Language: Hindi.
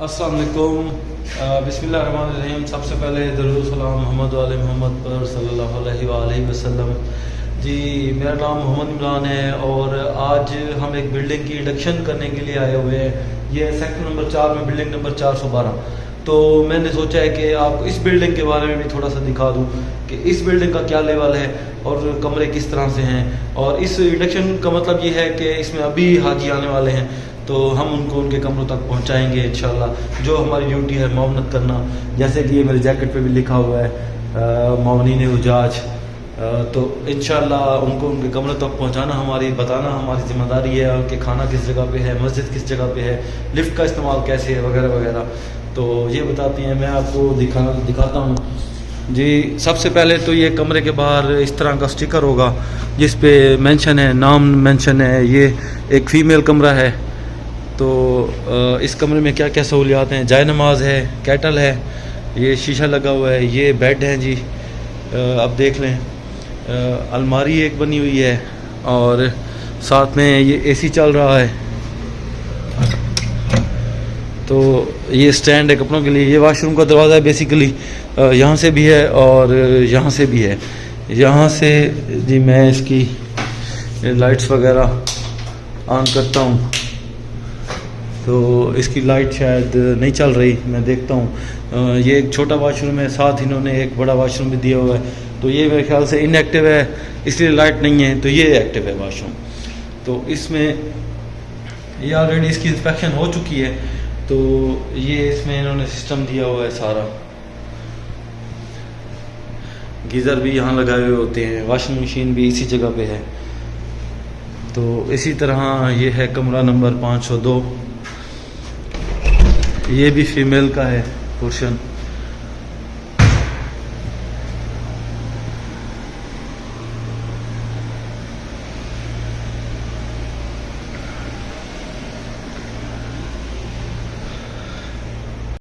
अस्सलाम वालेकुम। बिस्मिल्लाहिर्रहमानिर्रहीम। सबसे पहले दरूद सलाम मोहम्मद वाले मोहम्मद पर सल्लल्लाहु अलैहि वसल्लम। जी, मेरा नाम मोहम्मद इमरान है और आज हम एक बिल्डिंग की इंडक्शन करने के लिए आए हुए हैं। ये सेक्टर नंबर 4 में बिल्डिंग नंबर 412। तो मैंने सोचा है कि आपको इस बिल्डिंग के बारे में भी थोड़ा सा दिखा दूं कि इस बिल्डिंग का क्या लेवल है और कमरे किस तरह से हैं। और इस इंडक्शन का मतलब ये है कि इसमें अभी हाजी आने वाले हैं, तो हम उनको उनके कमरों तक पहुंचाएंगे इंशाल्लाह। जो हमारी ड्यूटी है मावनत करना, जैसे कि ये मेरे जैकेट पे भी लिखा हुआ है मावनीन उजाज। तो इंशाल्लाह उनको उनके कमरों तक पहुंचाना हमारी, बताना हमारी जिम्मेदारी है कि खाना किस जगह पे है, मस्जिद किस जगह पे है, लिफ्ट का इस्तेमाल कैसे है, वगैरह वगैरह। तो ये बताती हैं, मैं आपको दिखाता हूँ जी। सबसे पहले तो ये कमरे के बाहर इस तरह का स्टिकर होगा जिस पे मेंशन है, नाम मेंशन है। ये एक फ़ीमेल कमरा है। तो इस कमरे में क्या क्या सहूलियात हैं, जाय नमाज है, कैटल है, ये शीशा लगा हुआ है, ये बेड है जी, अब देख लें। अलमारी एक बनी हुई है और साथ में ये एसी चल रहा है। तो ये स्टैंड है कपड़ों के लिए। ये वाशरूम का दरवाज़ा है बेसिकली, यहाँ से भी है और यहाँ से भी है। यहाँ से जी मैं इसकी लाइट्स वगैरह ऑन करता हूँ तो इसकी लाइट शायद नहीं चल रही, मैं देखता हूँ। ये एक छोटा वाशरूम है, साथ इन्होंने एक बड़ा वाशरूम भी दिया हुआ है। तो ये मेरे ख्याल से इनएक्टिव है, इसलिए लाइट नहीं है। तो ये एक्टिव है वाशरूम। तो इसमें ये ऑलरेडी इसकी इंस्पेक्शन हो चुकी है। तो ये इसमें इन्होंने सिस्टम दिया हुआ है सारा। गीज़र भी यहाँ लगाए हुए होते हैं, वॉशिंग मशीन भी इसी जगह पे है। तो इसी तरह ये है कमरा नंबर 502। ये भी फीमेल का है पोर्शन।